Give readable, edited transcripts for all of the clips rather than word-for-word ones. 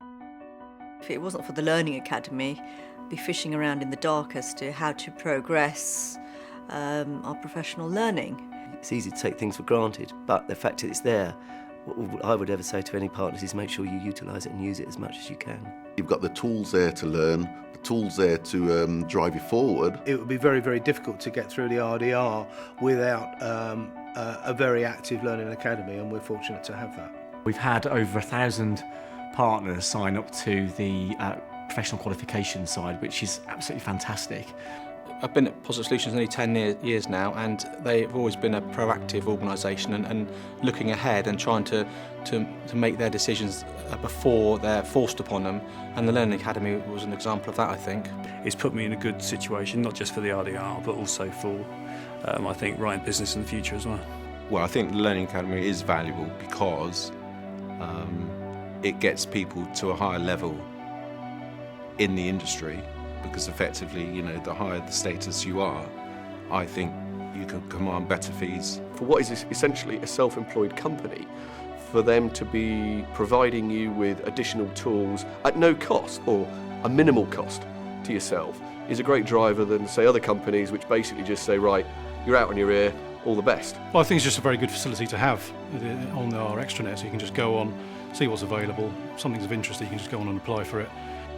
If it wasn't for the Learning Academy, I'd be fishing around in the dark as to how to progress our professional learning. It's easy to take things for granted, but the fact that it's there, what I would ever say to any partners is make sure you utilise it and use it as much as you can. You've got the tools there to learn, the tools there to drive you forward. It would be very, very difficult to get through the RDR without a very active learning academy, and we're fortunate to have that. We've had over 1,000 partners sign up to the professional qualification side, which is absolutely fantastic. I've been at Positive Solutions nearly 10 years now, and they've always been a proactive organisation and looking ahead and trying to make their decisions before they're forced upon them, and the Learning Academy was an example of that, I think. It's put me in a good situation, not just for the RDR, but also for, I think, running business in the future as well. Well, I think the Learning Academy is valuable because it gets people to a higher level in the industry, because effectively, you know, the higher the status you are, I think you can command better fees. For what is essentially a self-employed company, for them to be providing you with additional tools at no cost or a minimal cost to yourself is a great driver than, say, other companies which basically just say, right, you're out on your ear, all the best. Well, I think it's just a very good facility to have on our extranet, so you can just go on, see what's available, if something's of interest, you can just go on and apply for it.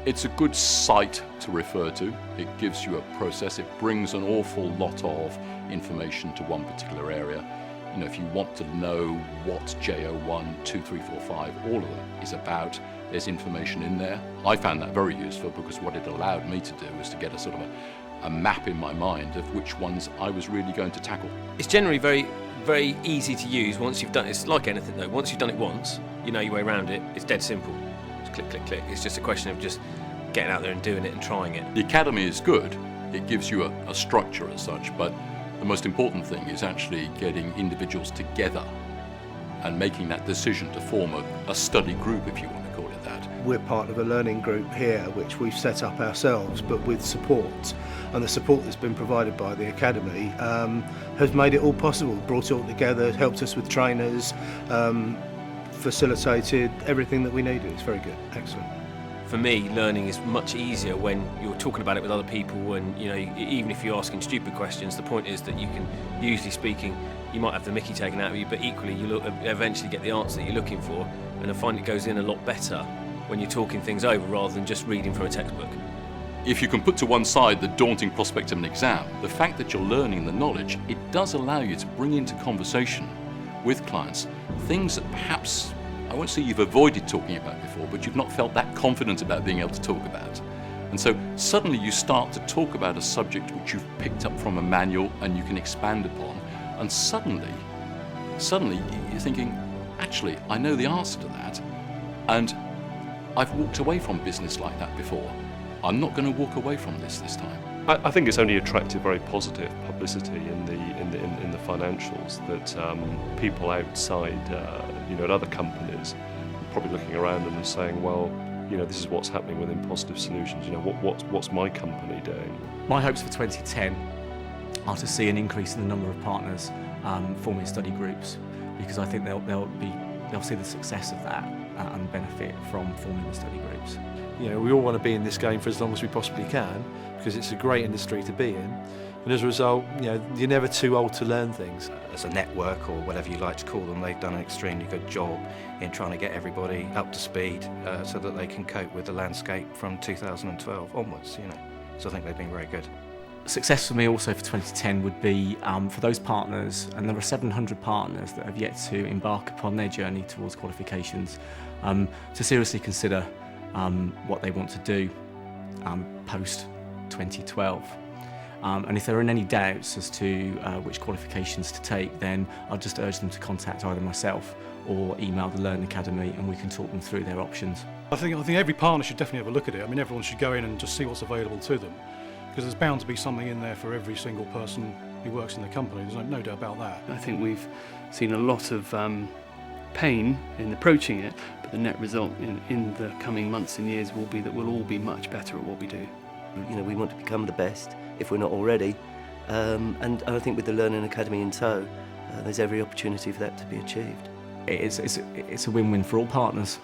It's a good site to refer to. It gives you a process. It brings an awful lot of information to one particular area. You know, if you want to know what JO1, 2, 3, 4, 5, all of them is about, there's information in there. I found that very useful because what it allowed me to do was to get a sort of a map in my mind of which ones I was really going to tackle. It's generally very, very easy to use once you've done it. It's like anything though. Once you've done it once, you know your way around it. It's dead simple. Click, click, click. It's just a question of just getting out there and doing it and trying it. The academy is good. It gives you a structure as such, but the most important thing is actually getting individuals together and making that decision to form a study group, if you want to call it that. We're part of a learning group here which we've set up ourselves, but with support, and the support that's been provided by the academy has made it all possible, brought it all together, helped us with trainers, facilitated everything that we needed. It's very good, excellent. For me, learning is much easier when you're talking about it with other people, and you know, even if you're asking stupid questions, the point is that you can, usually speaking, you might have the mickey taken out of you, but equally you'll eventually get the answer that you're looking for, and I find it goes in a lot better when you're talking things over rather than just reading from a textbook. If you can put to one side the daunting prospect of an exam, the fact that you're learning the knowledge, it does allow you to bring into conversation with clients things that perhaps, I won't say you've avoided talking about before, but you've not felt that confident about being able to talk about. And so suddenly you start to talk about a subject which you've picked up from a manual and you can expand upon, and suddenly you're thinking, actually, I know the answer to that, and I've walked away from business like that before. I'm not going to walk away from this time. I think it's only attracted very positive publicity in the financials that people outside, at other companies, are probably looking around them and saying, well, this is what's happening within Positive Solutions. What's my company doing? My hopes for 2010 are to see an increase in the number of partners forming study groups, because I think they'll see the success of that and benefit from forming the study groups. We all want to be in this game for as long as we possibly can, because it's a great industry to be in, and as a result, you're never too old to learn things. As a network, or whatever you like to call them, they've done an extremely good job in trying to get everybody up to speed so that they can cope with the landscape from 2012 onwards. So I think they've been very good. Success for me also for 2010 would be for those partners, and there are 700 partners that have yet to embark upon their journey towards qualifications, to seriously consider what they want to do post 2012. And if there are any doubts as to which qualifications to take, then I'll just urge them to contact either myself or email the Learning Academy, and we can talk them through their options. I think every partner should definitely have a look at it. I mean, everyone should go in and just see what's available to them, because there's bound to be something in there for every single person who works in the company. There's no doubt about that. I think we've seen a lot of pain in approaching it, but the net result in the coming months and years will be that we'll all be much better at what we do. We want to become the best, if we're not already, and I think with the Learning Academy in tow, there's every opportunity for that to be achieved. It's a win-win for all partners.